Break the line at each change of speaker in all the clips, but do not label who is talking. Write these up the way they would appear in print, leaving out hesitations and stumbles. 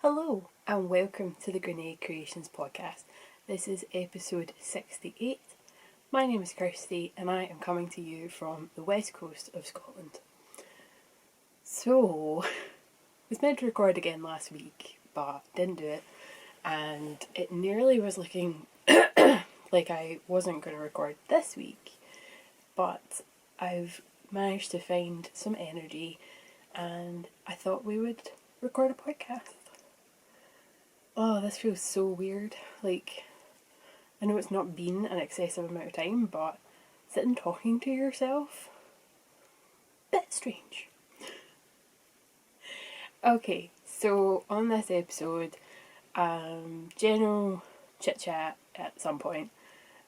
Hello and welcome to the Grainaig Creations podcast. This is episode 68. My name is Kirsty and I am coming to you from the west coast of Scotland. So, I was meant to record again last week but didn't do it, and it nearly was looking like I wasn't going to record this week, but I've managed to find some energy and I thought we would record a podcast. Oh, this feels so weird. Like, I know it's not been an excessive amount of time, but sitting talking to yourself, bit strange. Okay, so on this episode, general chit chat at some point,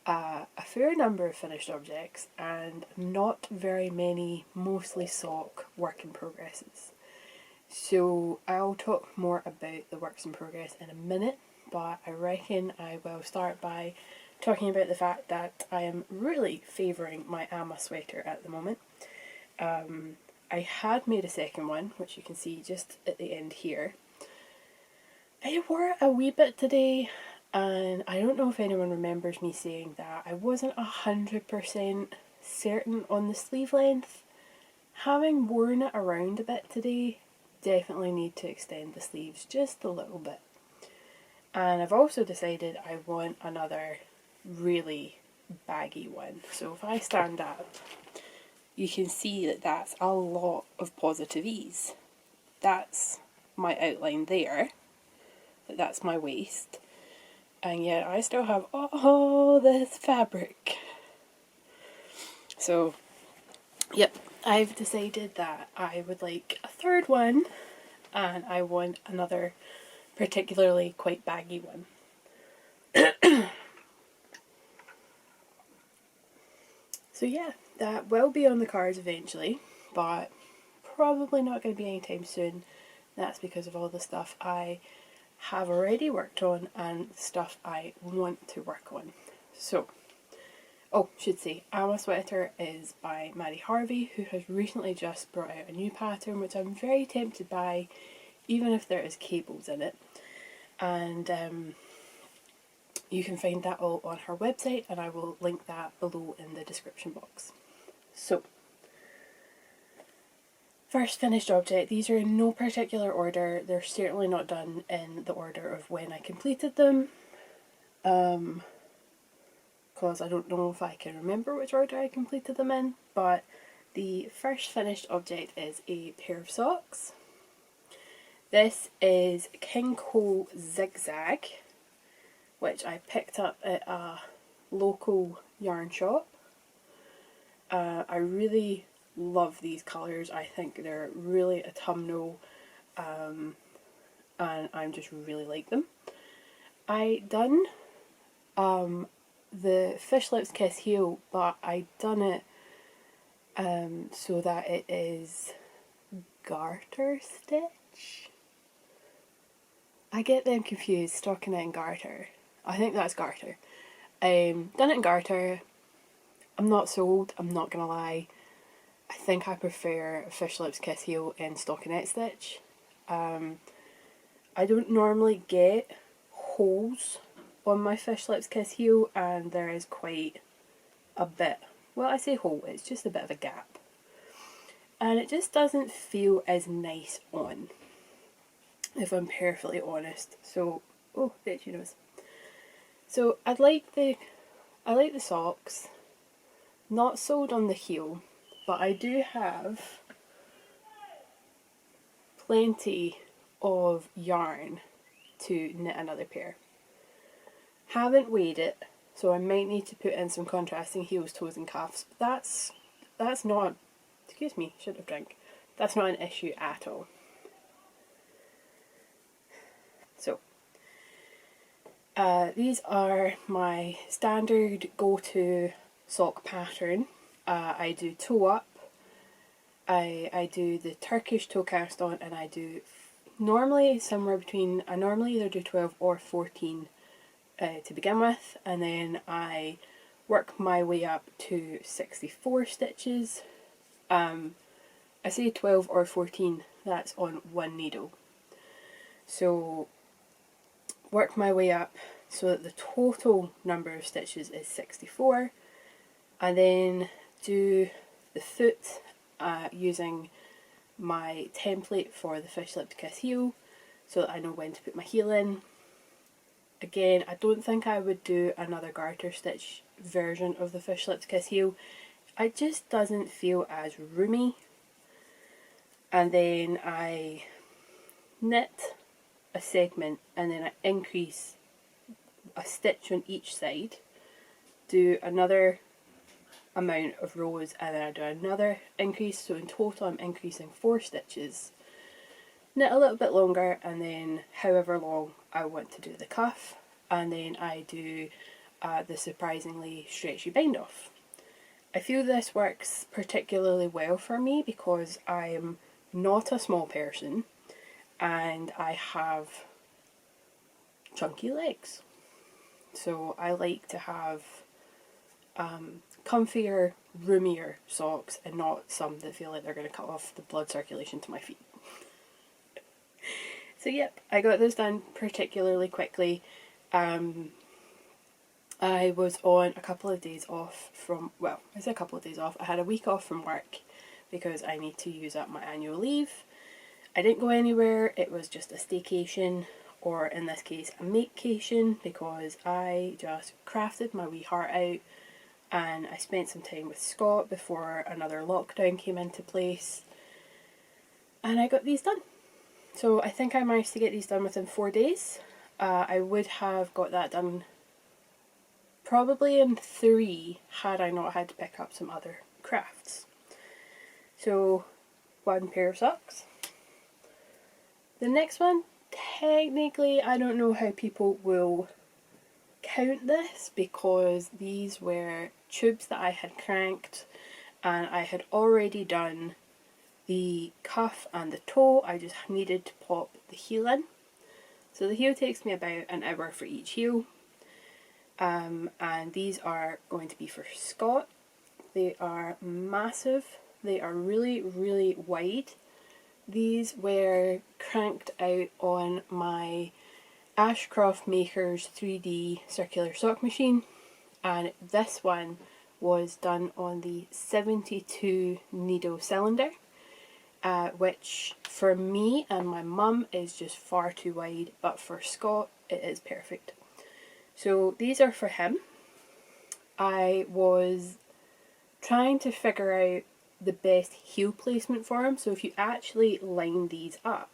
a fair number of finished objects, and not very many mostly sock work in progresses. So I'll talk more about the works in progress in a minute, but I reckon I will start by talking about the fact that I am really favouring my Amma sweater at the moment. I had made a second one, which you can see just at the end here. I wore it a wee bit today, and I don't know if anyone remembers me saying that I wasn't 100% certain on the sleeve length. Having worn it around a bit today, definitely need to extend the sleeves just a little bit. And I've also decided I want another really baggy one. So if I stand up, you can see that that's a lot of positive ease. That's my outline there. That's my waist. And yet I still have all this fabric. So, yep. I've decided that I would like a third one, and I want another particularly quite baggy one. So yeah, that will be on the cards eventually, but probably not going to be anytime soon. That's because of all the stuff I have already worked on and stuff I want to work on. So, should say, Amma Sweater is by Maddie Harvey, who has recently just brought out a new pattern, which I'm very tempted by, even if there is cables in it. And you can find that all on her website, and I will link that below in the description box. So, first finished object. These are in no particular order. They're certainly not done in the order of when I completed them. Because I don't know if I can remember which order I completed them in, but the first finished object is a pair of socks. This is King Cole Zig Zag, which I picked up at a local yarn shop. I really love these colours. I think they're really autumnal, and I just really like them. I done the Fish Lips Kiss Heel, but I done it so that it is garter stitch. I get them confused, stockinette and garter. I think that's garter. Done it in garter. I'm not sold, I'm not gonna lie. I think I prefer Fish Lips Kiss Heel in stockinette stitch. I don't normally get holes on my Fish Lips Kiss Heel, and there is quite a bit, well, I say hole, it's just a bit of a gap, and it just doesn't feel as nice on, if I'm perfectly honest. So, itchy nose. So I like the socks, not sold on the heel, but I do have plenty of yarn to knit another pair. Haven't weighed it, so I might need to put in some contrasting heels, toes and calves. That's not, excuse me, should have drank. That's not an issue at all. So, these are my standard go-to sock pattern. I do toe up, I do the Turkish toe cast on, and I do normally somewhere between, I normally either do 12 or 14 to begin with, and then I work my way up to 64 stitches. I say 12 or 14, that's on one needle. So work my way up so that the total number of stitches is 64, and then do the foot using my template for the fish lip to kiss heel so that I know when to put my heel in. Again, I don't think I would do another garter stitch version of the fish lip to kiss heel. It just doesn't feel as roomy. And then I knit a segment and then I increase a stitch on each side, do another amount of rows, and then I do another increase, so in total I'm increasing 4 stitches. Knit a little bit longer, and then however long I want to do the cuff, and then I do the surprisingly stretchy bind off. I feel this works particularly well for me because I am not a small person and I have chunky legs. So I like to have comfier, roomier socks and not some that feel like they're going to cut off the blood circulation to my feet. So yep, I got this done particularly quickly. I was on a couple of days off from, well, I say a couple of days off, I had a week off from work because I need to use up my annual leave. I didn't go anywhere, it was just a staycation, or in this case a makecation, because I just crafted my wee heart out and I spent some time with Scott before another lockdown came into place and I got these done. So I think I managed to get these done within 4 days. I would have got that done probably in 3 had I not had to pick up some other crafts. So 1 pair of socks. The next one, technically I don't know how people will count this because these were tubes that I had cranked and I had already done the cuff and the toe. I just needed to pop the heel in. So the heel takes me about an hour for each heel. And these are going to be for Scott. They are massive. They are really, really wide. These were cranked out on my Ashcroft Markers 3D circular sock machine, and this one was done on the 72 needle cylinder, which for me and my mum is just far too wide, but for Scott it is perfect. So these are for him. I was trying to figure out the best heel placement for him, so if you actually line these up,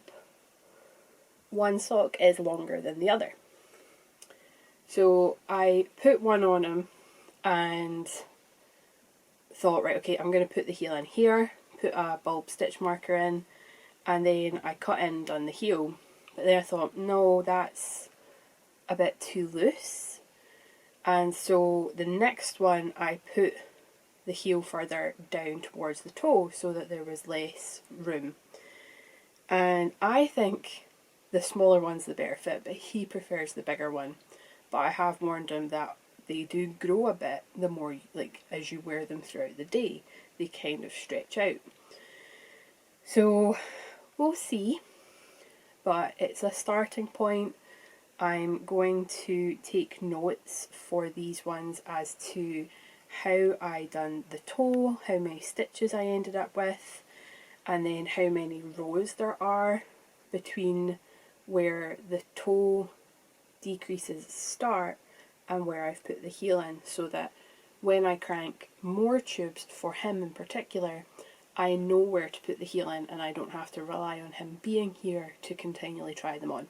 one sock is longer than the other. So I put one on him and thought, right, okay, I'm going to put the heel in here, put a bulb stitch marker in, and then I cut in and done the heel. But then I thought, no, that's a bit too loose. And so the next one I put the heel further down towards the toe so that there was less room. And I think the smaller one's the better fit, but he prefers the bigger one. But I have warned him that they do grow a bit the more, like, as you wear them throughout the day, they kind of stretch out. So we'll see, but it's a starting point. I'm going to take notes for these ones as to how I done the toe, how many stitches I ended up with, and then how many rows there are between where the toe decreases start and where I've put the heel in, so that when I crank more tubes for him in particular, I know where to put the heel in and I don't have to rely on him being here to continually try them on.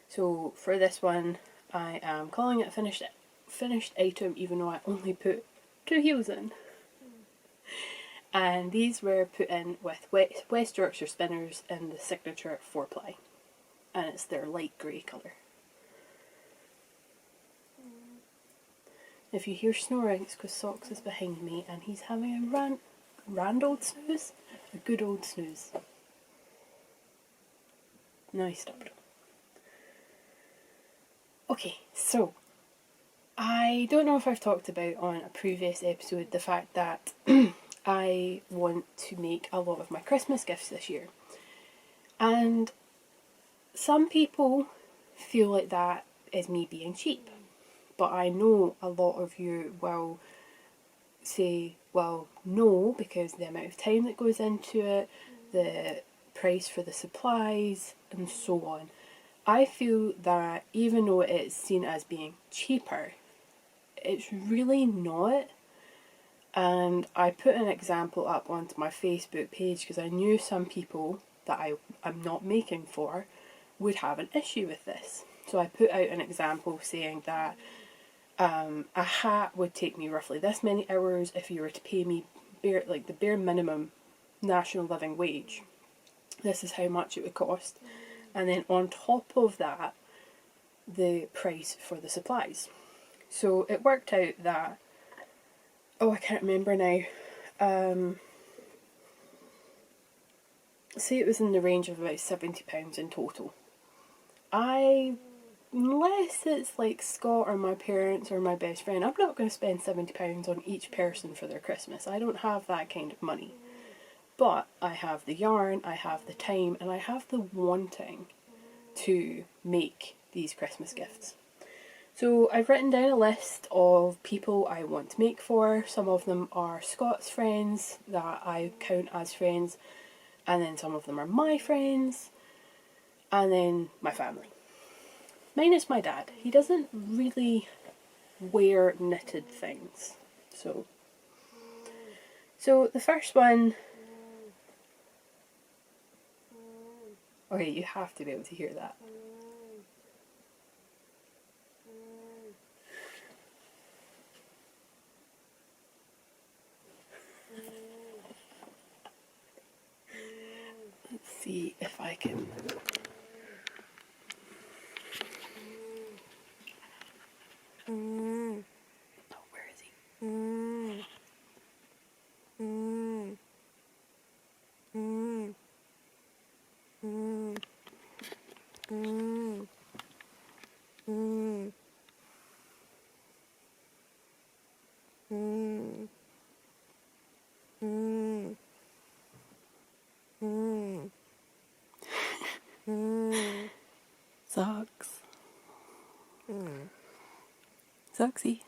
So for this one I am calling it a finished item, even though I only put 2 heels in. And these were put in with West Yorkshire spinners in the signature 4-ply, and it's their light grey colour. If you hear snoring, it's because Socks is behind me and he's having a grand old snooze, a good old snooze. Now he stopped. Okay, so I don't know if I've talked about on a previous episode the fact that I want to make a lot of my Christmas gifts this year. And some people feel like that is me being cheap, but I know a lot of you will say, well, no, because the amount of time that goes into it, the price for the supplies, and so on. I feel that even though it's seen as being cheaper, it's really not. And I put an example up onto my Facebook page because I knew some people that I'm not making for would have an issue with this. So I put out an example saying that a hat would take me roughly this many hours if you were to pay me the bare minimum national living wage. This is how much it would cost. And then on top of that, the price for the supplies. So it worked out that, I can't remember now, say it was in the range of about £70 in total. Unless it's like Scott or my parents or my best friend, I'm not going to spend £70 on each person for their Christmas. I don't have that kind of money. But I have the yarn, I have the time, and I have the wanting to make these Christmas gifts. So I've written down a list of people I want to make for. Some of them are Scott's friends that I count as friends, and then some of them are my friends, and then my family. Minus my dad. He doesn't really wear knitted things. So the first one... Okay, you have to be able to hear that. Let's see if I can... Oh, where is he? Socks. Socksy.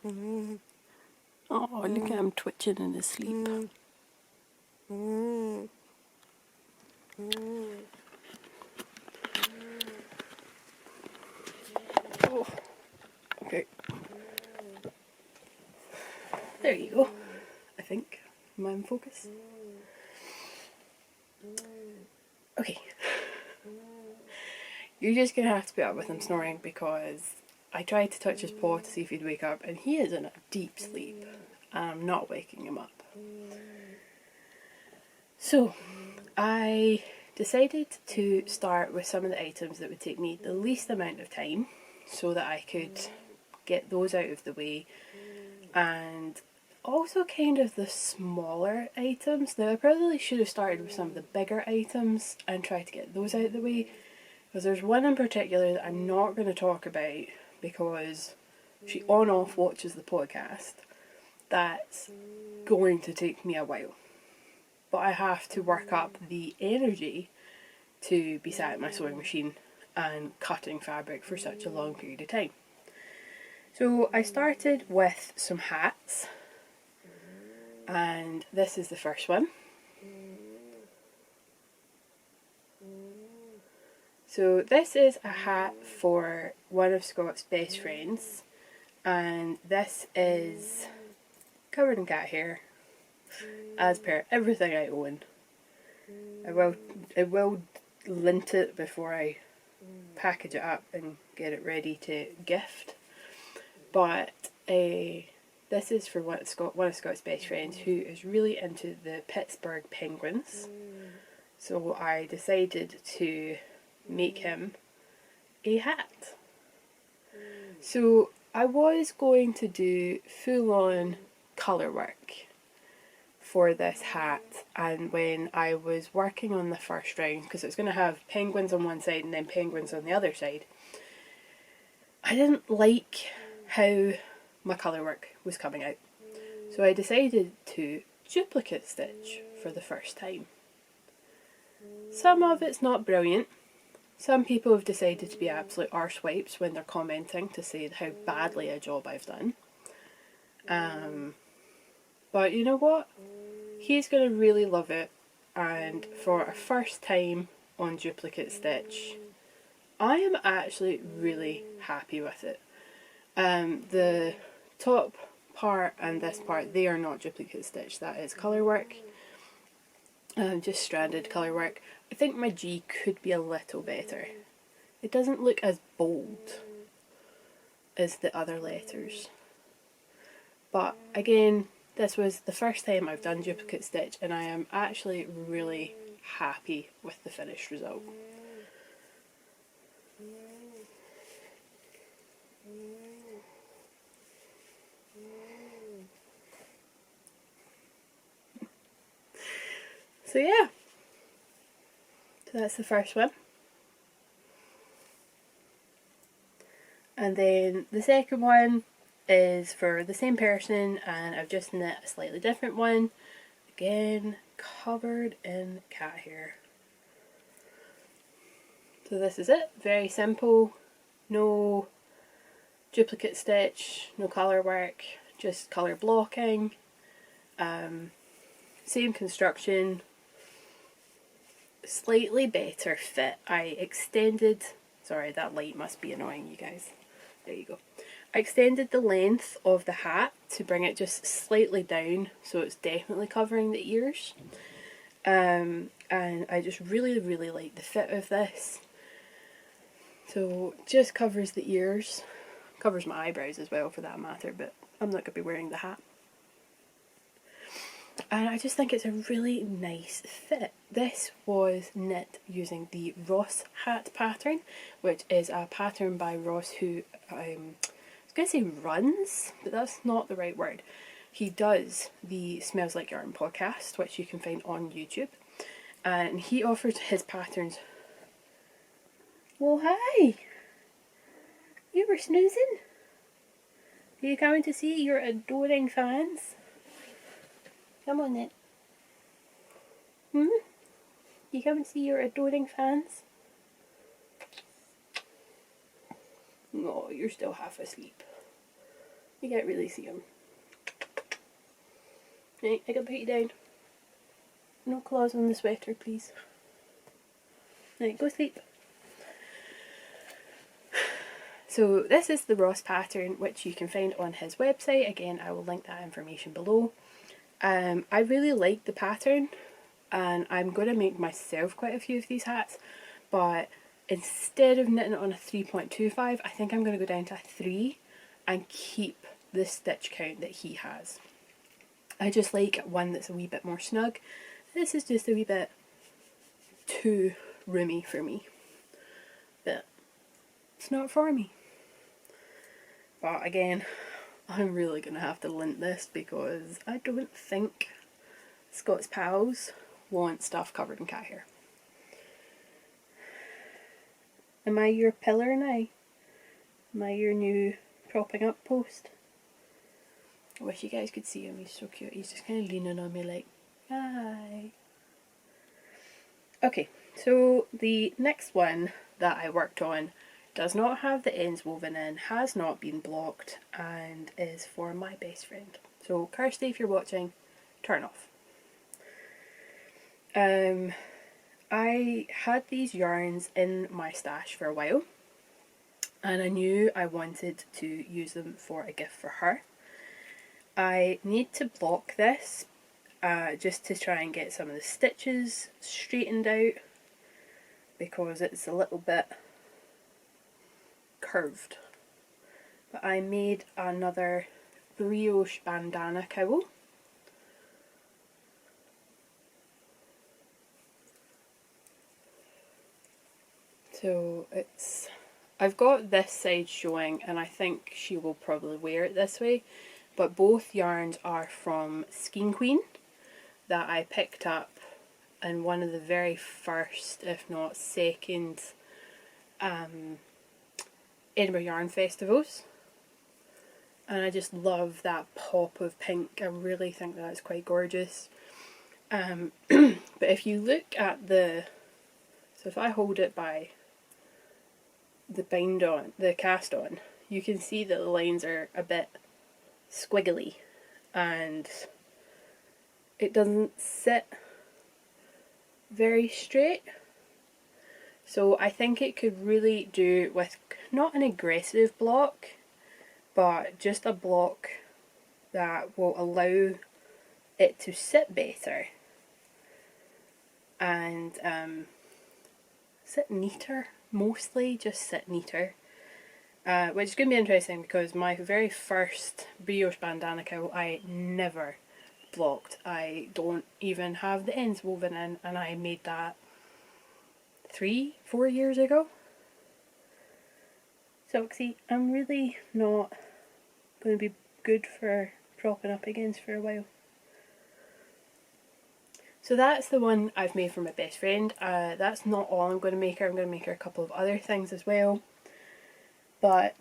Oh, look at him twitching in his sleep. Oh, okay. There you go, I think. Am I in focus? Okay. You're just going to have to put up with him snoring because I tried to touch his paw to see if he'd wake up and he is in a deep sleep and I'm not waking him up. So, I decided to start with some of the items that would take me the least amount of time so that I could get those out of the way, and also kind of the smaller items. Now I probably should have started with some of the bigger items and tried to get those out of the way, because there's one in particular that I'm not going to talk about because she on-off watches the podcast. That's going to take me a while. But I have to work up the energy to be sat at my sewing machine and cutting fabric for such a long period of time. So I started with some hats, and this is the first one. So this is a hat for one of Scott's best friends, and this is covered in cat hair, as per everything I own. I will lint it before I package it up and get it ready to gift. But this is for one of Scott's best friends who is really into the Pittsburgh Penguins. So I decided to make him a hat. So I was going to do full-on colour work for this hat, and when I was working on the first round, because it was going to have penguins on one side and then penguins on the other side, I didn't like how my colour work was coming out. So I decided to duplicate stitch for the first time. Some of it's not brilliant, Some people have decided to be absolute arsewipes when they're commenting to say how badly a job I've done. But you know what? He's going to really love it, and for a first time on duplicate stitch, I am actually really happy with it. The top part and this part, they are not duplicate stitch, that is colour work. Just stranded colour work. I think my G could be a little better. It doesn't look as bold as the other letters. But again, this was the first time I've done duplicate stitch, and I am actually really happy with the finished result. So yeah, so that's the first one. And then the second one is for the same person, and I've just knit a slightly different one. Again, covered in cat hair. So this is it, very simple, no duplicate stitch, no colour work, just colour blocking, same construction, slightly better fit. I extended, sorry that light must be annoying you guys, there you go. I extended the length of the hat to bring it just slightly down so it's definitely covering the ears. And I just really like the fit of this. So just covers the ears, covers my eyebrows as well for that matter, but I'm not going to be wearing the hat. And I just think it's a really nice fit. This was knit using the Ross hat pattern, which is a pattern by Ross who, I was going to say runs, but that's not the right word. He does the Smells Like Yarn podcast, which you can find on YouTube. And he offers his patterns. Well, hi! You were snoozing? Are you coming to see your adoring fans? Come on then. You come and see your adoring fans? No, you're still half asleep. You can't really see them. Right, I can put you down. No claws on the sweater, please. Right, go sleep. So this is the Ross pattern, which you can find on his website. Again, I will link that information below. I really like the pattern, and I'm going to make myself quite a few of these hats, but instead of knitting it on a 3.25, I think I'm going to go down to a 3 and keep the stitch count that he has. I just like one that's a wee bit more snug. This is just a wee bit too roomy for me, but it's not for me. But again, I'm really going to have to lint this because I don't think Scott's pals want stuff covered in cat hair. Am I your pillar now? Am I your new propping up post? I wish you guys could see him, he's so cute. He's just kind of leaning on me like, hi. Okay, so the next one that I worked on does not have the ends woven in, has not been blocked, and is for my best friend. So Kirsty, if you're watching, turn off. I had these yarns in my stash for a while, and I knew I wanted to use them for a gift for her. I need to block this just to try and get some of the stitches straightened out because it's a little bit curved. But I made another brioche bandana cowl. So it's, I've got this side showing and I think she will probably wear it this way, but both yarns are from Skein Queen that I picked up in one of the very first, if not second, Edinburgh Yarn Festivals, and I just love that pop of pink. I really think that's quite gorgeous. But if you look at the, so if I hold it by the bind on, the cast on, you can see that the lines are a bit squiggly and it doesn't sit very straight. So I think it could really do with not an aggressive block, but just a block that will allow it to sit better and sit neater, mostly just sit neater. Which is going to be interesting because my very first brioche bandana cowl I never blocked. I don't even have the ends woven in, and I made that 3-4 years ago. So see, I'm really not going to be good for propping up against for a while. So that's the one I've made for my best friend. That's not all I'm going to make her. I'm going to make her a couple of other things as well, but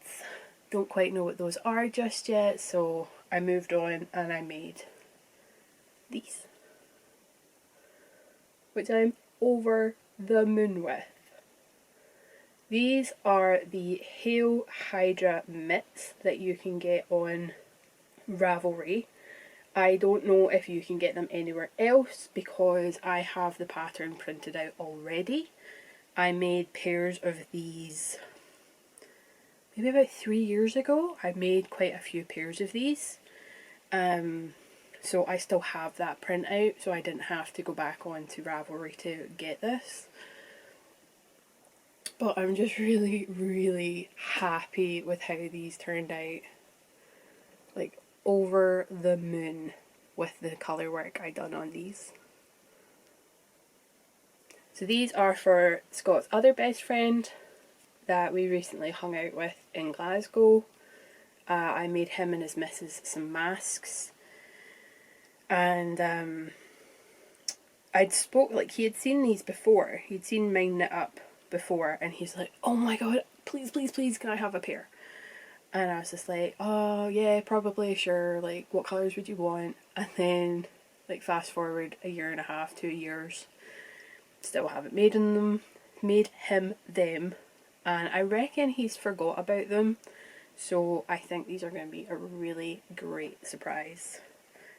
don't quite know what those are just yet, so I moved on and I made these, which I'm over the moon with. These are the Hail Hydra mitts that you can get on Ravelry. I don't know if you can get them anywhere else because I have the pattern printed out already. I made pairs of these maybe about 3 years ago. I made quite a few pairs of these. So I still have that print out, so I didn't have to go back onto Ravelry to get this. But I'm just really, really happy with how these turned out. Like, over the moon with the colour work I done on these. So these are for Scott's other best friend that we recently hung out with in Glasgow. I made him and his missus some masks, and he had seen these before, he'd seen mine knit up before, and he's like, oh my god, please, please, please, can I have a pair? And I was just like, oh yeah, probably, sure, like what colours would you want? And then like fast forward 1.5 to 2 years, still haven't made him them, and I reckon he's forgot about them, so I think these are going to be a really great surprise.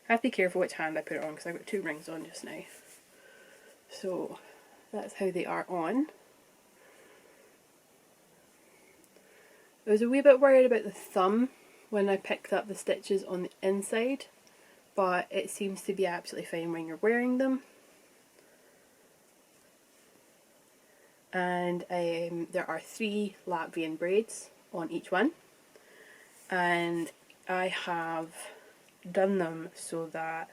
I have to be careful which hand I put it on because I've got 2 rings on just now. So that's how they are on. I was a wee bit worried about the thumb when I picked up the stitches on the inside, but it seems to be absolutely fine when you're wearing them. And there are 3 Latvian braids on each one, and I have done them so that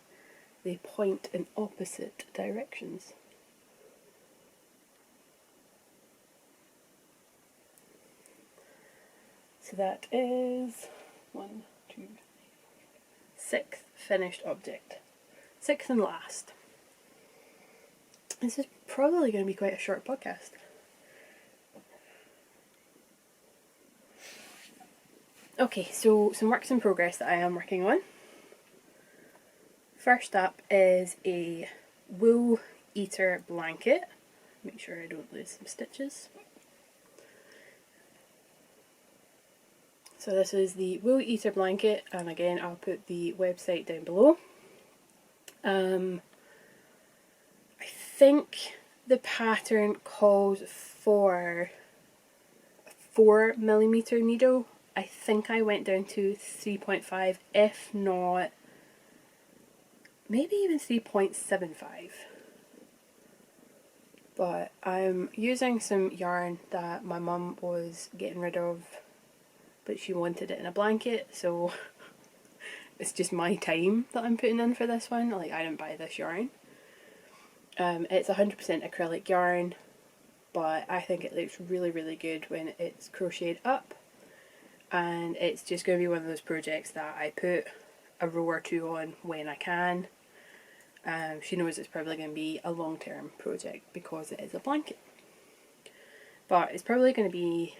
they point in opposite directions. So that is 1, 2, 3, 6th finished object. 6th and last. This is probably going to be quite a short podcast. Okay, so some works in progress that I am working on. First up is a wool eater blanket. Make sure I don't lose some stitches. So this is the wool eater blanket, and again I'll put the website down below. I think the pattern calls for a 4mm needle. I think I went down to 3.5, if not maybe even 3.75. But I'm using some yarn that my mum was getting rid of, but she wanted it in a blanket, so it's just my time that I'm putting in for this one. Like, I didn't buy this yarn. It's 100% acrylic yarn, but I think it looks really, really good when it's crocheted up, and it's just going to be one of those projects that I put a row or 2 on when I can. She knows it's probably going to be a long-term project because it is a blanket, but it's probably going to be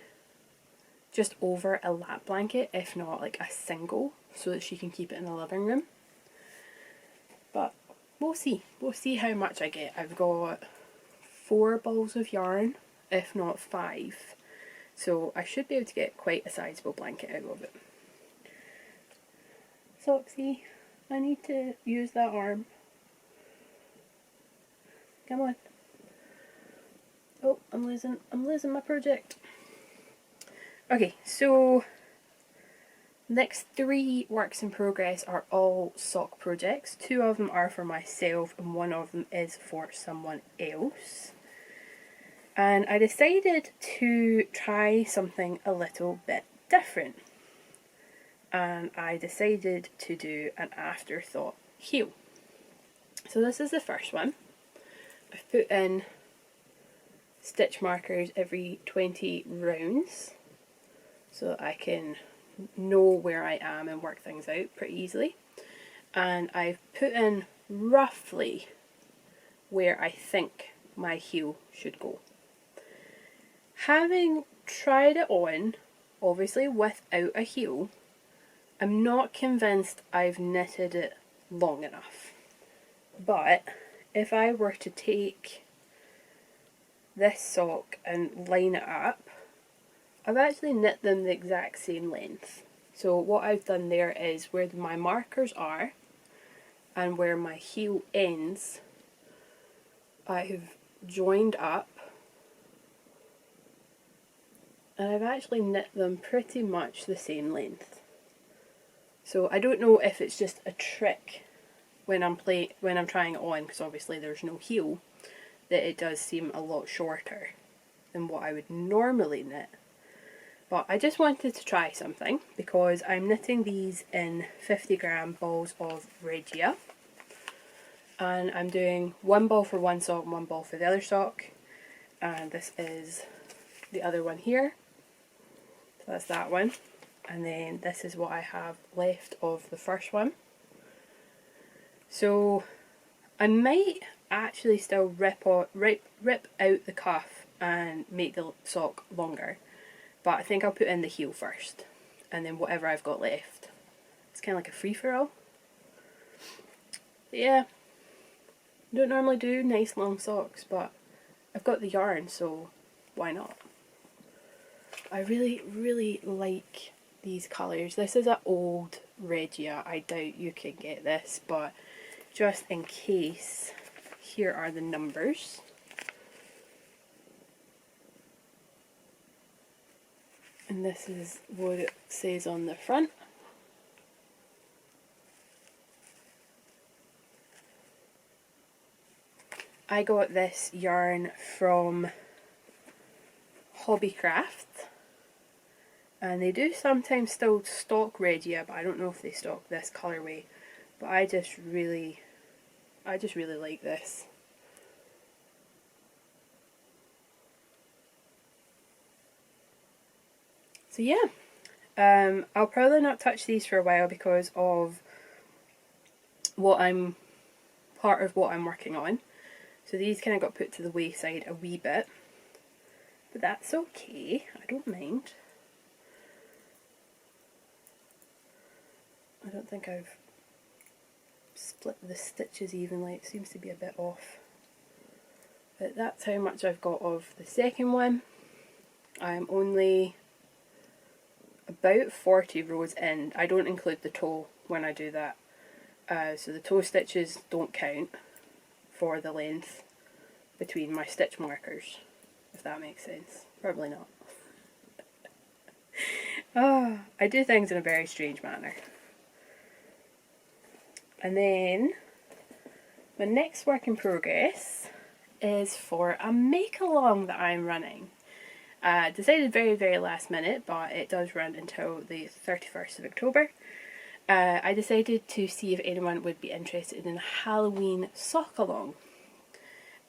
just over a lap blanket, if not like a single, so that she can keep it in the living room. But we'll see how much I get. I've got 4 balls of yarn, if not 5, So I should be able to get quite a sizable blanket out of it. Socksy, I need to use that arm. Come on. Oh, I'm losing my project. Okay, so next 3 works in progress are all sock projects. 2 of them are for myself and 1 of them is for someone else. And I decided to try something a little bit different. And I decided to do an afterthought heel. So this is the first one. I've put in stitch markers every 20 rounds so that I can know where I am and work things out pretty easily. And I've put in roughly where I think my heel should go. Having tried it on, obviously without a heel, I'm not convinced I've knitted it long enough. But if I were to take this sock and line it up, I've actually knit them the exact same length. So what I've done there is where my markers are and where my heel ends, I've joined up and I've actually knit them pretty much the same length. So I don't know if it's just a trick when I'm trying it on, because obviously there's no heel, that it does seem a lot shorter than what I would normally knit. But I just wanted to try something because I'm knitting these in 50-gram balls of Regia. And I'm doing 1 ball for one sock and 1 ball for the other sock. And this is the other one here. So that's that one. And then this is what I have left of the first one. So I might actually still rip out the cuff and make the sock longer. But I think I'll put in the heel first. And then whatever I've got left. It's kind of like a free-for-all. Yeah. I don't normally do nice long socks, but I've got the yarn, so why not? I really, really like these colours. This is an old Regia. I doubt you can get this, but just in case, here are the numbers. And this is what it says on the front. I got this yarn from Hobbycraft. And they do sometimes still stock Regia, but I don't know if they stock this colourway. But I just really like this. So yeah, I'll probably not touch these for a while because of part of what I'm working on. So these kind of got put to the wayside a wee bit. But that's okay, I don't mind. I don't think I've split the stitches evenly, it seems to be a bit off. But that's how much I've got of the second one. I'm only about 40 rows in. I don't include the toe when I do that. So the toe stitches don't count for the length between my stitch markers, if that makes sense. Probably not. I do things in a very strange manner. And then my next work in progress is for a make-along that I'm running. Decided very, very last minute, but it does run until the 31st of October. I decided to see if anyone would be interested in a Halloween sock-along.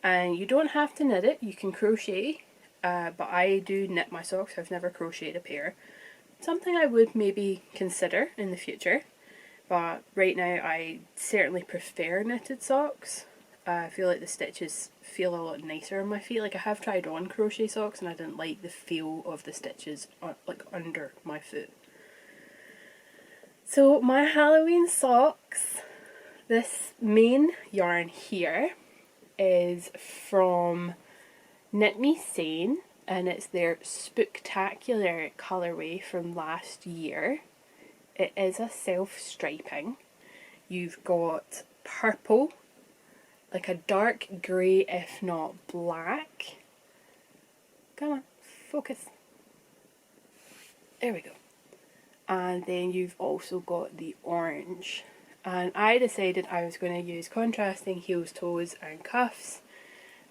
And you don't have to knit it, you can crochet, but I do knit my socks, I've never crocheted a pair. Something I would maybe consider in the future. But right now I certainly prefer knitted socks. I feel like the stitches feel a lot nicer on my feet. Like I have tried on crochet socks and I didn't like the feel of the stitches like under my foot. So my Halloween socks, this main yarn here is from Knit Me Sane, and it's their Spooktacular colourway from last year. It is a self-striping. You've got purple, like a dark grey if not black. Come on, focus. There we go. And then you've also got the orange. And I decided I was going to use contrasting heels, toes and cuffs.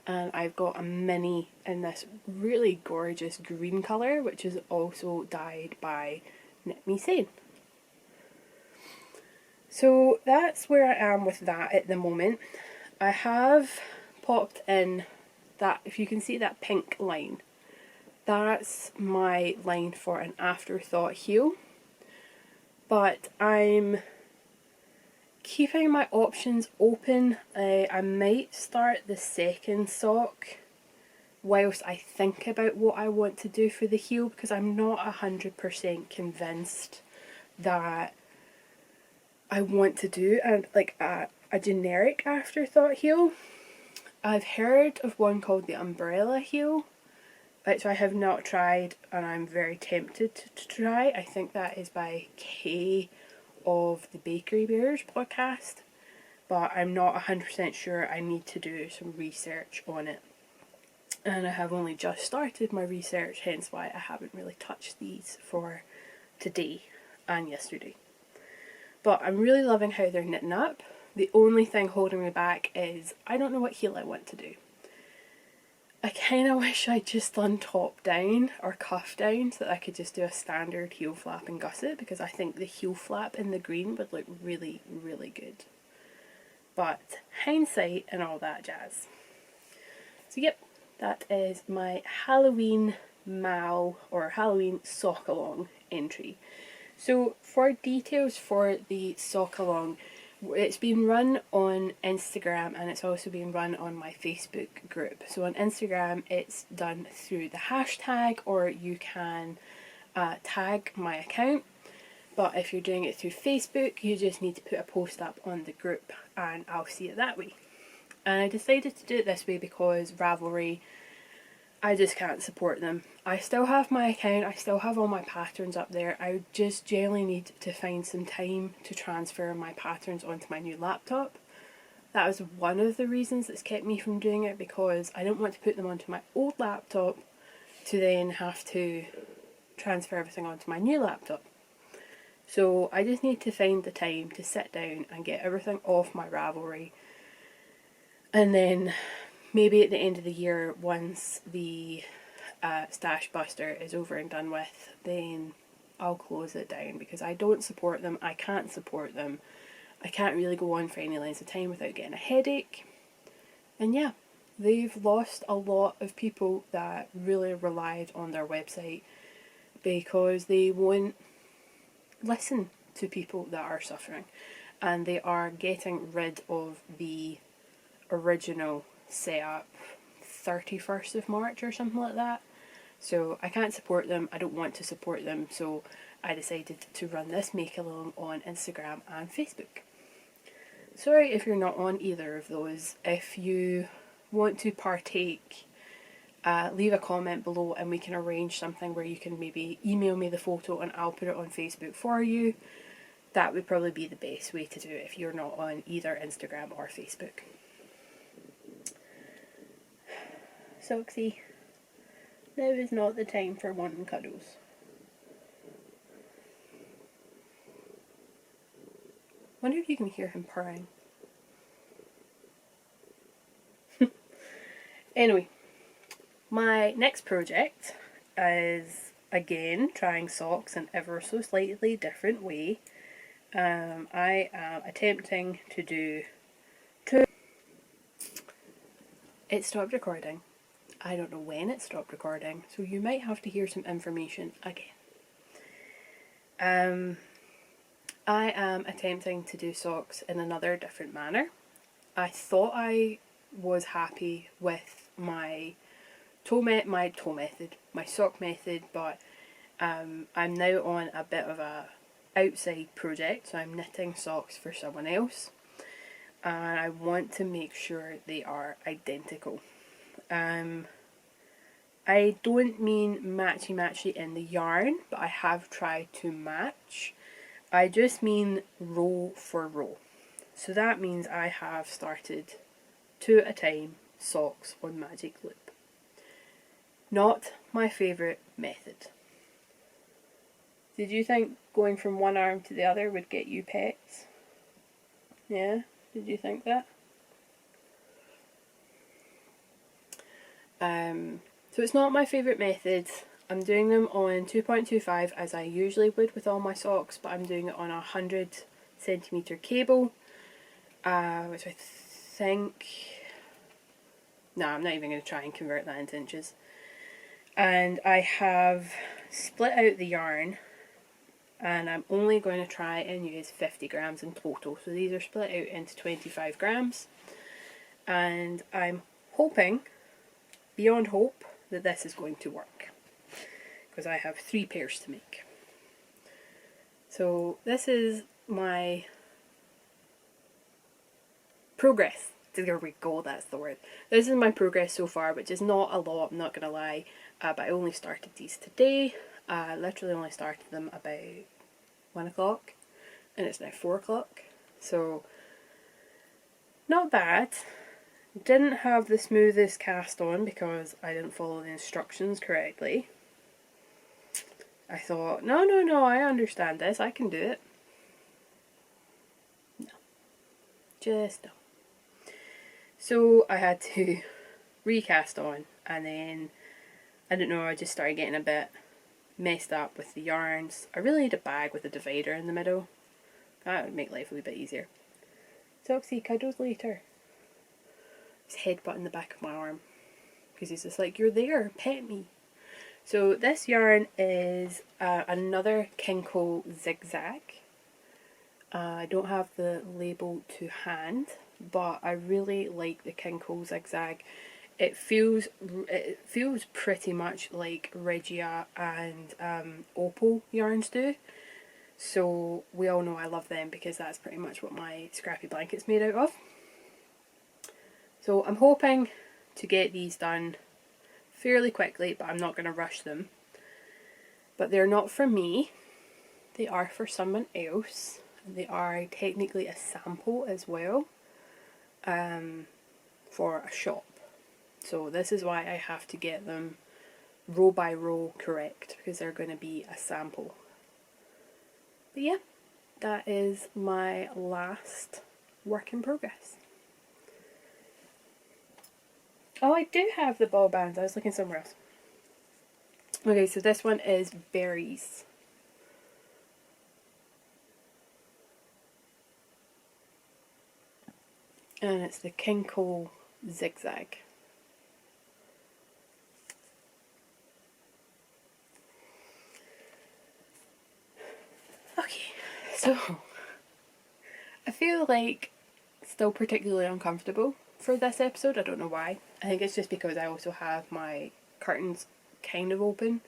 And I've got a mini in this really gorgeous green colour, which is also dyed by Knit Me Sane. So that's where I am with that at the moment. I have popped in that, if you can see that pink line, that's my line for an afterthought heel. But I'm keeping my options open. I might start the second sock whilst I think about what I want to do for the heel, because I'm not 100% convinced that I want to do a generic afterthought heel. I've heard of one called the umbrella heel, which I have not tried and I'm very tempted to try. I think that is by Kay of the Bakery Bears podcast, but I'm not 100% sure. I need to do some research on it. And I have only just started my research, hence why I haven't really touched these for today and yesterday. But I'm really loving how they're knitting up. The only thing holding me back is I don't know what heel I want to do. I kind of wish I'd just done top down or cuff down so that I could just do a standard heel flap and gusset, because I think the heel flap in the green would look really, really good. But hindsight and all that jazz. So yep, that is my Halloween Mal or Halloween sock along entry. So for details for the sock along, it's been run on Instagram and it's also been run on my Facebook group. So on Instagram it's done through the hashtag, or you can tag my account. But if you're doing it through Facebook, you just need to put a post up on the group and I'll see it that way. And I decided to do it this way because Ravelry, I just can't support them. I still have my account, I still have all my patterns up there. I just generally need to find some time to transfer my patterns onto my new laptop. That was one of the reasons that's kept me from doing it, because I don't want to put them onto my old laptop to then have to transfer everything onto my new laptop. So I just need to find the time to sit down and get everything off my Ravelry. And then maybe at the end of the year, once the Stash Buster is over and done with, then I'll close it down, because I don't support them, I can't support them, I can't really go on for any length of time without getting a headache. And yeah, they've lost a lot of people that really relied on their website because they won't listen to people that are suffering, and they are getting rid of the original setup 31st of March or something like that. So I can't support them, I don't want to support them, so I decided to run this make along on Instagram and Facebook. Sorry if you're not on either of those. If you want to partake, leave a comment below and we can arrange something where you can maybe email me the photo and I'll put it on Facebook for you. That would probably be the best way to do it if you're not on either Instagram or Facebook. Soxy, now is not the time for wanting cuddles. Wonder if you can hear him purring. Anyway, my next project is again trying socks in ever so slightly different way. I am attempting to do two. It stopped recording. I don't know when it stopped recording, so you might have to hear some information again. I am attempting to do socks in another different manner. I thought I was happy with my sock method, but I'm now on a bit of a outside project, so I'm knitting socks for someone else, and I want to make sure they are identical. I I don't mean matchy in the yarn, but I have tried to match. I just mean row for row. So that means I have started 2 at a time socks on magic loop. Not my favourite method. Did you think going from one arm to the other would get you pets? Yeah? Did you think that? So it's not my favourite method. I'm doing them on 2.25 as I usually would with all my socks, but I'm doing it on a 100cm cable, which I think... No, I'm not even going to try and convert that into inches. And I have split out the yarn, and I'm only going to try and use 50 grams in total. So these are split out into 25 grams. And I'm hoping, beyond hope, that this is going to work, because I have 3 pairs to make. So this is my progress. There we go, that's the word. This is my progress so far, which is not a lot, I'm not going to lie, but I only started these today. I literally only started them about 1 o'clock, and it's now 4 o'clock, so not bad. Didn't have the smoothest cast on because I didn't follow the instructions correctly. I thought, no, I understand this, I can do it. No. Just no. So I had to recast on, and then, I don't know, I just started getting a bit messed up with the yarns. I really need a bag with a divider in the middle. That would make life a wee bit easier. Toxie, cuddles later. His headbutt in the back of my arm, because he's just like, you're there, pet me. So this yarn is another Kinko Zig Zag. I don't have the label to hand, but I really like the Kinko Zig Zag. It feels pretty much like Regia and Opal yarns do. So we all know I love them because that's pretty much what my scrappy blanket's made out of. So I'm hoping to get these done fairly quickly, but I'm not going to rush them. But they're not for me, they are for someone else. They are technically a sample as well, for a shop. So this is why I have to get them row by row correct, because they're going to be a sample. But yeah, that is my last work in progress. Oh, I do have the ball bands. I was looking somewhere else. Okay, so this one is berries. And it's the Kinko Zig Zag. Okay, so I feel like still particularly uncomfortable for this episode. I don't know why. I think it's just because I also have my curtains kind of open,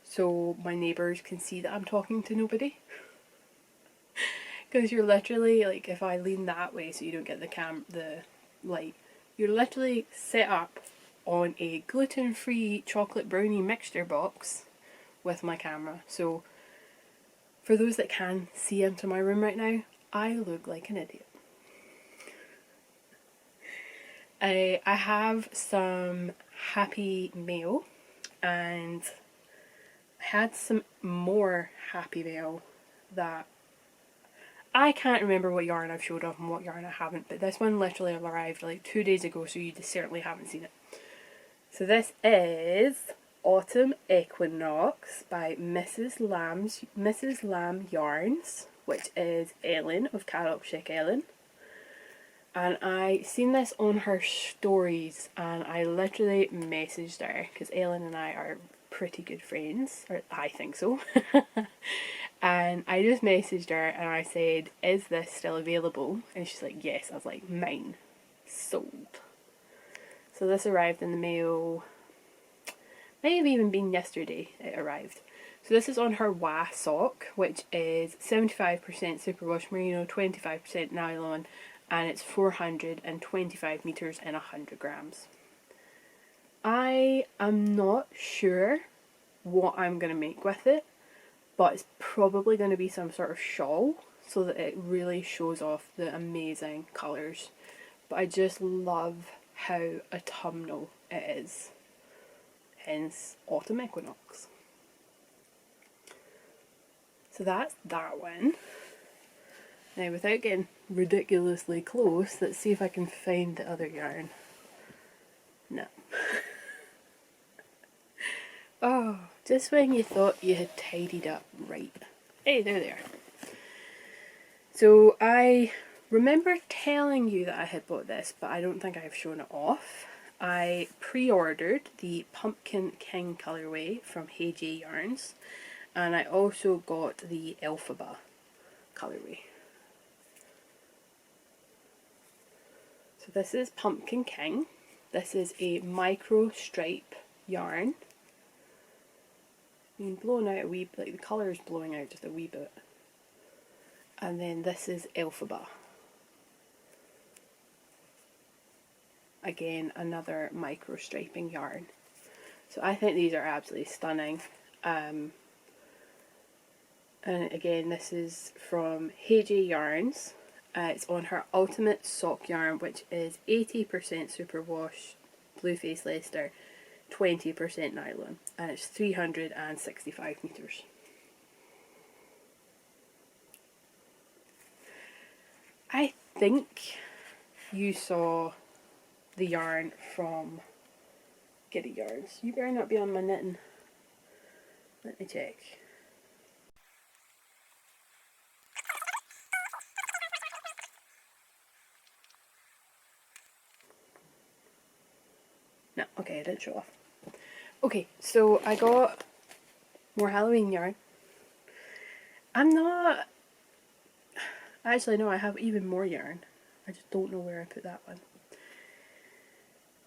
so my neighbours can see that I'm talking to nobody. Because you're literally, like, if I lean that way so you don't get the light, you're literally set up on a gluten-free chocolate brownie mixture box with my camera. So for those that can see into my room right now, I look like an idiot. I have some happy mail, and I had some more happy mail that I can't remember what yarn I've showed off and what yarn I haven't, but this one literally arrived like 2 days ago, so you certainly haven't seen it. So this is Autumn Equinox by Mrs. Lamb Yarns, which is Ellen of Carol Chic Ellen. And I seen this on her stories, and I literally messaged her, because Ellen and I are pretty good friends, or I think so. And I just messaged her and I said, is this still available? And she's like, yes. I was like, mine. Sold. So this arrived in the mail, may have even been yesterday it arrived. So this is on her WA sock, which is 75% superwash merino, 25% nylon, and it's 425 metres and 100 grams. I am not sure what I'm going to make with it, but it's probably going to be some sort of shawl so that it really shows off the amazing colours. But I just love how autumnal it is, hence autumn equinox. So that's that one. Now, without getting ridiculously close, let's see if I can find the other yarn. No. Oh, just when you thought you had tidied up right. Hey, there they are. So I remember telling you that I had bought this, but I don't think I've shown it off. I pre-ordered the Pumpkin King colourway from Hey J Yarns, and I also got the Elphaba colourway. So this is Pumpkin King. This is a micro stripe yarn. Blown out a wee bit, like the colour is blowing out just a wee bit. And then this is Elphaba. Again, another micro striping yarn. So I think these are absolutely stunning. And again, this is from Hey J Yarns. It's on her Ultimate Sock yarn, which is 80% superwash blue face Leicester, 20% nylon, and it's 365 metres. I think you saw the yarn from Giddy Yarns. You better not be on my knitting. Let me check. No, okay, I didn't show off. Okay, so I got more Halloween yarn. I'm not... Actually, no, I have even more yarn. I just don't know where I put that one.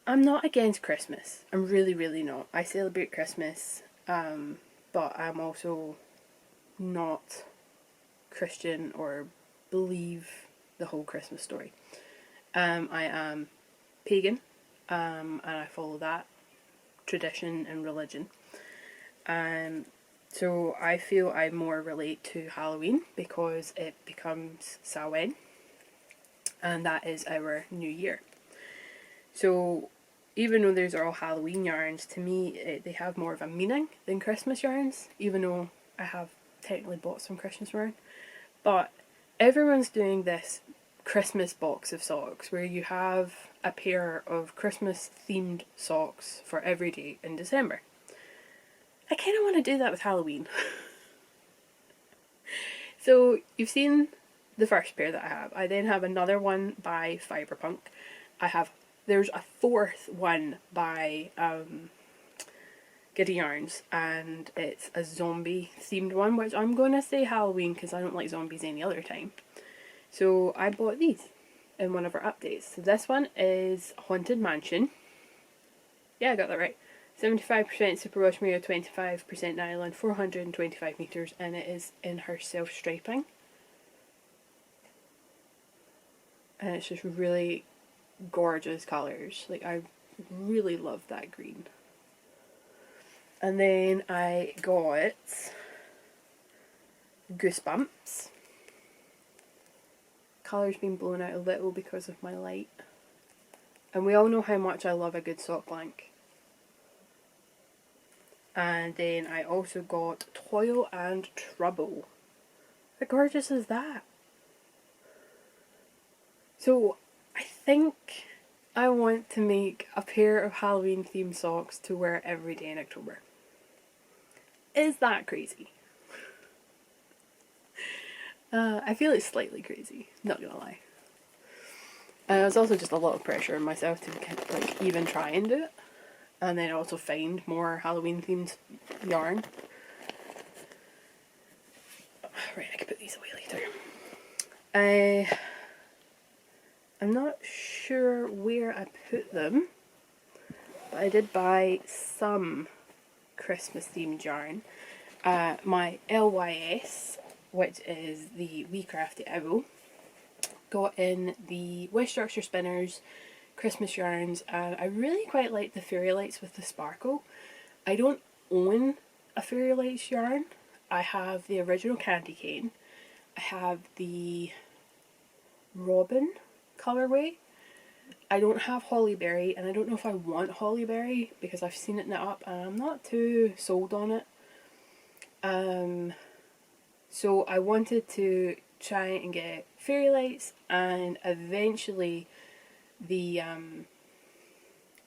I'm not against Christmas. I'm really, really not. I celebrate Christmas, but I'm also not Christian or believe the whole Christmas story. I am pagan, and I follow that tradition and religion. So I feel I more relate to Halloween because it becomes Samhain, and that is our new year. So even though these are all Halloween yarns, to me they have more of a meaning than Christmas yarns, even though I have technically bought some Christmas yarn. But everyone's doing this Christmas box of socks where you have a pair of Christmas themed socks for every day in December. I kind of want to do that with Halloween. So you've seen the first pair that I have. I then have another one by Fiberpunk. There's a fourth one by Giddy Yarns, and it's a zombie themed one, which I'm going to say Halloween because I don't like zombies any other time. So I bought these in one of our updates. So this one is Haunted Mansion. Yeah, I got that right. 75% superwash merino, 25% nylon, 425 metres, and it is in her self-striping. And it's just really gorgeous colours. Like, I really love that green. And then I got Goosebumps. Colour's been blown out a little because of my light. And we all know how much I love a good sock blank. And then I also got Toil and Trouble. How gorgeous is that? So I think I want to make a pair of Halloween themed socks to wear every day in October. Is that crazy? I feel it's slightly crazy, not gonna lie. And it was also just a lot of pressure on myself to even try and do it. And then also find more Halloween themed yarn. Right, I can put these away later. I'm not sure where I put them, but I did buy some Christmas themed yarn. My LYS, which is the Wee Crafty Owl, got in the West Yorkshire Spinners Christmas yarns, and I really quite like the fairy lights with the sparkle. I don't own a fairy lights yarn. I have the original candy cane. I have the robin colourway. I don't have hollyberry, and I don't know if I want hollyberry because I've seen it knit up and I'm not too sold on it. So I wanted to try and get fairy lights, and eventually the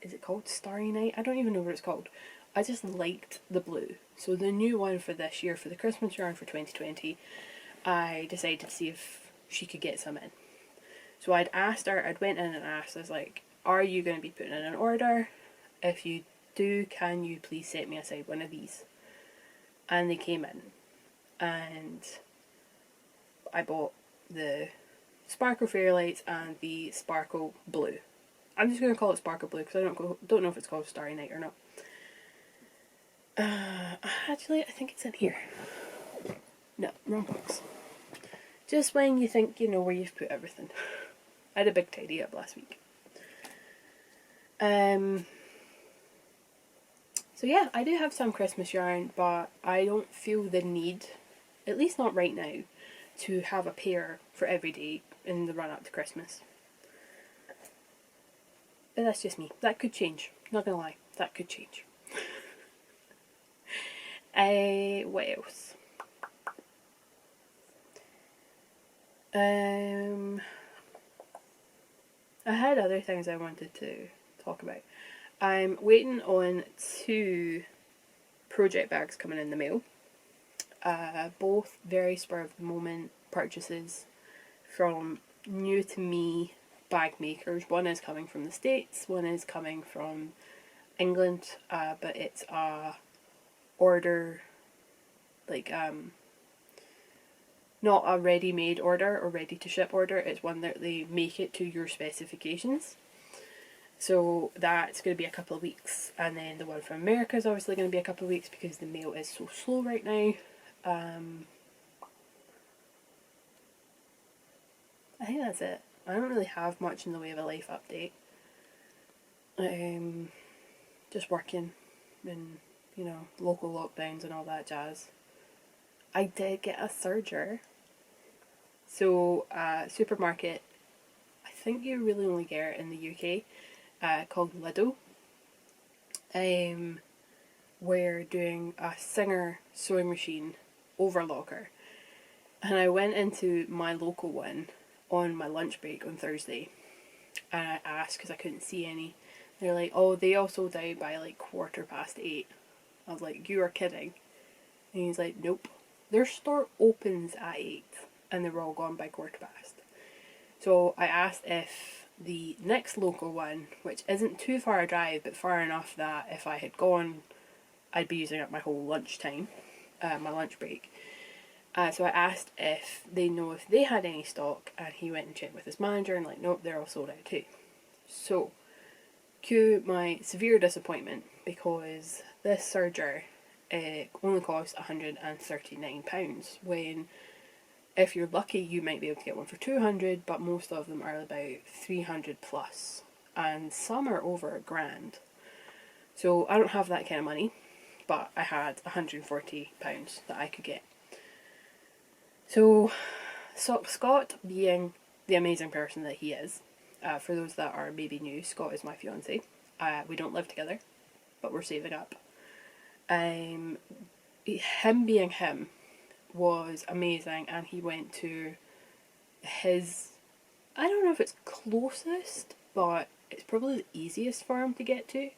is it called Starry Night? I don't even know what it's called. I just liked the blue. So the new one for this year, for the Christmas yarn for 2020, I decided to see if she could get some in. So I'd asked her, I'd went in and asked, I was like, are you going to be putting in an order? If you do, can you please set me aside one of these? And they came in. And I bought the Sparkle Fairy Lights and the Sparkle Blue. I'm just going to call it Sparkle Blue because I don't know if it's called Starry Night or not. Actually, I think it's in here. No, wrong box. Just when you think you know where you've put everything. I had a big tidy up last week. So yeah, I do have some Christmas yarn, but I don't feel the need, at least not right now, to have a pair for every day in the run up to Christmas. But that's just me. That could change. Not gonna lie, that could change. What else? I had other things I wanted to talk about. I'm waiting on 2 project bags coming in the mail. Both very spur of the moment purchases from new to me bag makers. One is coming from the States, one is coming from England, but it's a order, like not a ready-made order or ready-to-ship order. It's one that they make it to your specifications. So that's going to be a couple of weeks, and then the one from America is obviously going to be a couple of weeks because the mail is so slow right now. I think that's it. I don't really have much in the way of a life update. Just working and, you know, local lockdowns and all that jazz. I did get a serger. So, supermarket, I think you really only get it in the UK, called Lidl. We're doing a Singer sewing machine overlocker. And I went into my local one on my lunch break on Thursday. And I asked because I couldn't see any. They're like, oh, they all sold out by like 8:15. I was like, you are kidding. And he's like, nope. Their store opens at 8 and they were all gone by 8:15. So I asked if the next local one, which isn't too far a drive but far enough that if I had gone I'd be using up my whole lunch time, my lunch break. So I asked if they know if they had any stock, and he went and checked with his manager and like, nope, they're all sold out too. So, cue my severe disappointment because this serger only costs £139 when if you're lucky you might be able to get one for 200, but most of them are about 300 plus, and some are over £1,000. So I don't have that kind of money, but I had £140 that I could get. So Scott, being the amazing person that he is, for those that are maybe new, Scott is my fiance. We don't live together, but we're saving up. Him being him was amazing, and he went to his, I don't know if it's closest, but it's probably the easiest for him to get to.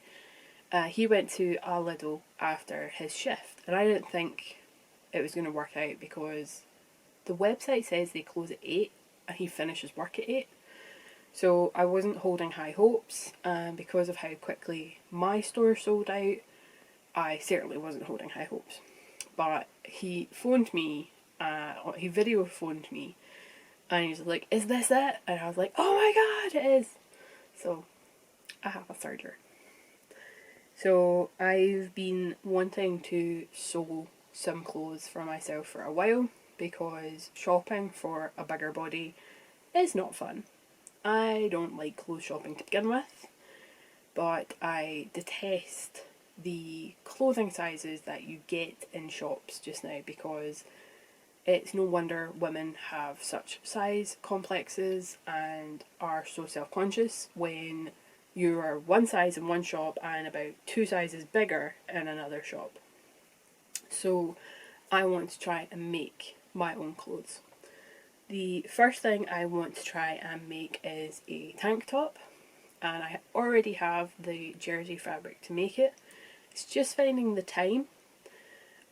He went to a Lidl after his shift, and I didn't think it was going to work out because the website says they close at 8 and he finishes work at 8. So I wasn't holding high hopes, and because of how quickly my store sold out, I certainly wasn't holding high hopes. But he phoned me, he video phoned me, and he was like, is this it? And I was like, oh my god, it is! So, I have a serger. So, I've been wanting to sew some clothes for myself for a while, because shopping for a bigger body is not fun. I don't like clothes shopping to begin with, but I detest the clothing sizes that you get in shops just now, because it's no wonder women have such size complexes and are so self-conscious when you are one size in one shop and about 2 sizes bigger in another shop. So I want to try and make my own clothes. The first thing I want to try and make is a tank top, and I already have the jersey fabric to make it. It's just finding the time.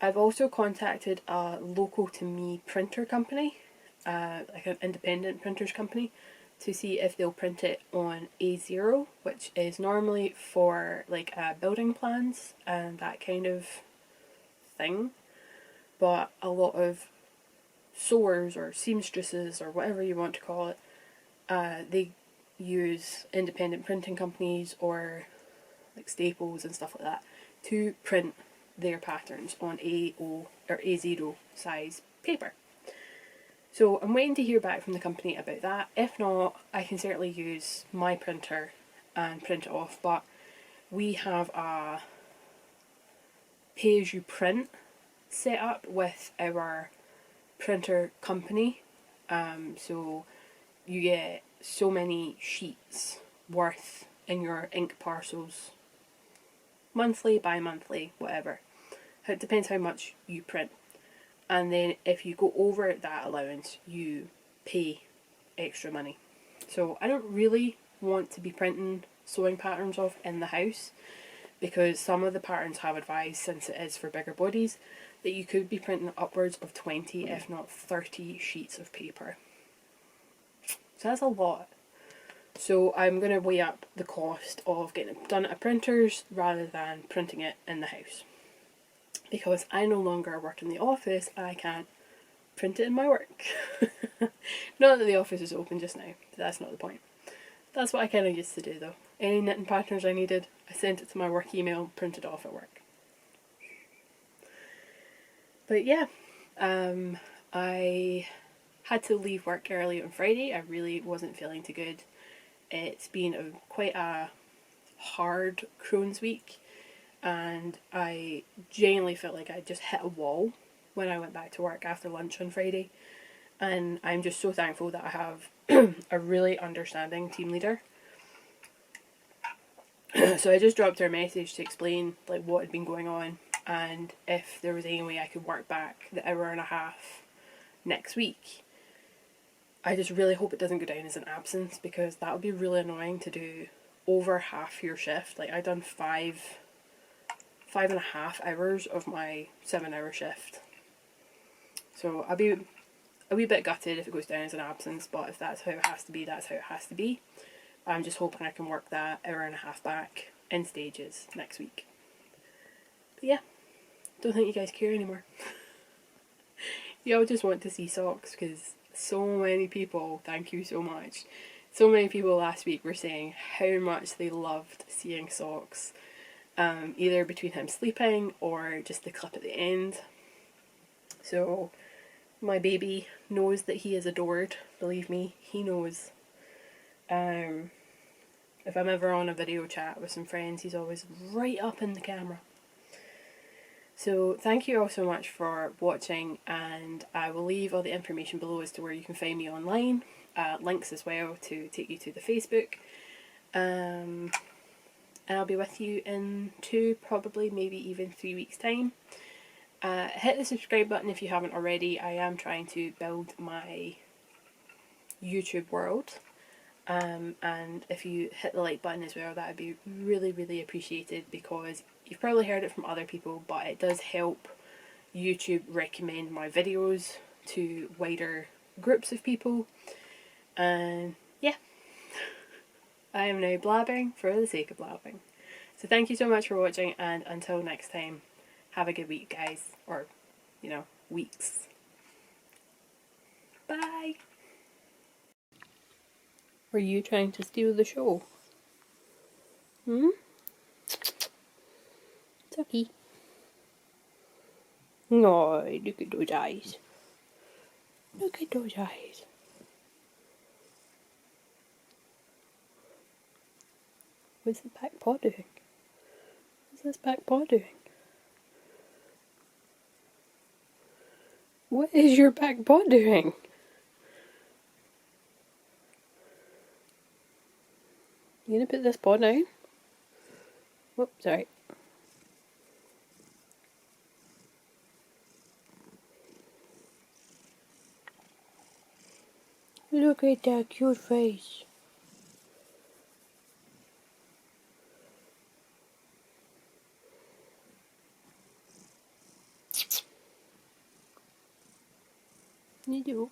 I've also contacted a local to me printer company, like an independent printers company, to see if they'll print it on A0, which is normally for like building plans and that kind of thing. But a lot of sewers or seamstresses or whatever you want to call it, they use independent printing companies or like Staples and stuff like that to print their patterns on A0 or A0 size paper. So I'm waiting to hear back from the company about that. If not, I can certainly use my printer and print it off, but we have a pay-as-you-print set up with our printer company. So you get so many sheets worth in your ink parcels, monthly, bi-monthly, whatever. It depends how much you print. And then if you go over that allowance, you pay extra money. So I don't really want to be printing sewing patterns off in the house, because some of the patterns have advised, since it is for bigger bodies, that you could be printing upwards of 20 if not 30 sheets of paper. So that's a lot. So I'm going to weigh up the cost of getting it done at printers rather than printing it in the house. Because I no longer work in the office, I can't print it in my work. Not that the office is open just now, but that's not the point. That's what I kind of used to do though. Any knitting patterns I needed, I sent it to my work email, printed off at work. But yeah, I had to leave work early on Friday. I really wasn't feeling too good. It's been quite a hard Crohn's week, and I genuinely felt like I just hit a wall when I went back to work after lunch on Friday. And I'm just so thankful that I have a really understanding team leader. So I just dropped her a message to explain like what had been going on, and if there was any way I could work back the hour and a half next week. I just really hope it doesn't go down as an absence, because that would be really annoying to do over half your shift. Like, I've done 5.5 hours of my 7-hour shift. So I'll be a wee bit gutted if it goes down as an absence, but if that's how it has to be, that's how it has to be. I'm just hoping I can work that hour and a half back in stages next week. But yeah, don't think you guys care anymore. You all just want to see socks, because so many people, thank you so much, so many people last week were saying how much they loved seeing socks, either between him sleeping or just the clip at the end. So my baby knows that he is adored, believe me, he knows. If I'm ever on a video chat with some friends, he's always right up in the camera. So thank you all so much for watching, and I will leave all the information below as to where you can find me online, links as well to take you to the Facebook, and I'll be with you in 2, probably maybe even 3 weeks time. Hit the subscribe button if you haven't already. I am trying to build my YouTube world, and if you hit the like button as well, that would be really, really appreciated, because you've probably heard it from other people, but it does help YouTube recommend my videos to wider groups of people. And yeah, I am now blabbing for the sake of blabbing. So thank you so much for watching, and until next time, have a good week, guys, or, you know, weeks. Bye! Were you trying to steal the show? Tucky. No, look at those eyes. Look at those eyes. What's the back paw doing? What's this back paw doing? What is your back paw doing? You gonna put this paw down? Whoops, sorry. Look at that cute face. You do.